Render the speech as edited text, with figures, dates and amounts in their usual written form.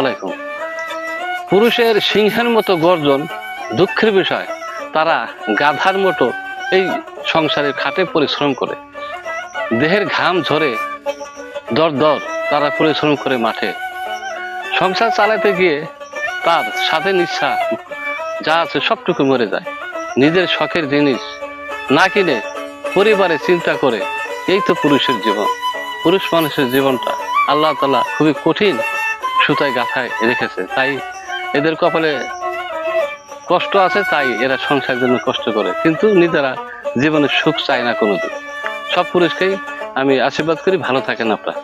আলাইকুম। পুরুষের সিংহের মতো গর্জন দুঃখের বিষয়, তারা গাধার মতো এই সংসারের খাটে পরিশ্রম করে, দেহের ঘাম ঝরে দর দর তারা পরিশ্রম করে মাঠে সংসার চালাতে গিয়ে তার স্বাধীন ইচ্ছা যা আছে সবটুকু মরে যায়। নিজের শখের জিনিস না কিনে পরিবারে চিন্তা করে, এই তো পুরুষের জীবন। পুরুষ মানুষের জীবনটা আল্লাহ তাআলা খুবই কঠিন সুতায় গাঁথায় রেখেছে, তাই এদের কপালে কষ্ট আছে, তাই এরা সংসারের জন্য কষ্ট করে, কিন্তু নিজেরা জীবনের সুখ চায় না কোনোদিন। সব পুরুষকেই আমি আশীর্বাদ করি, ভালো থাকেন আপনারা।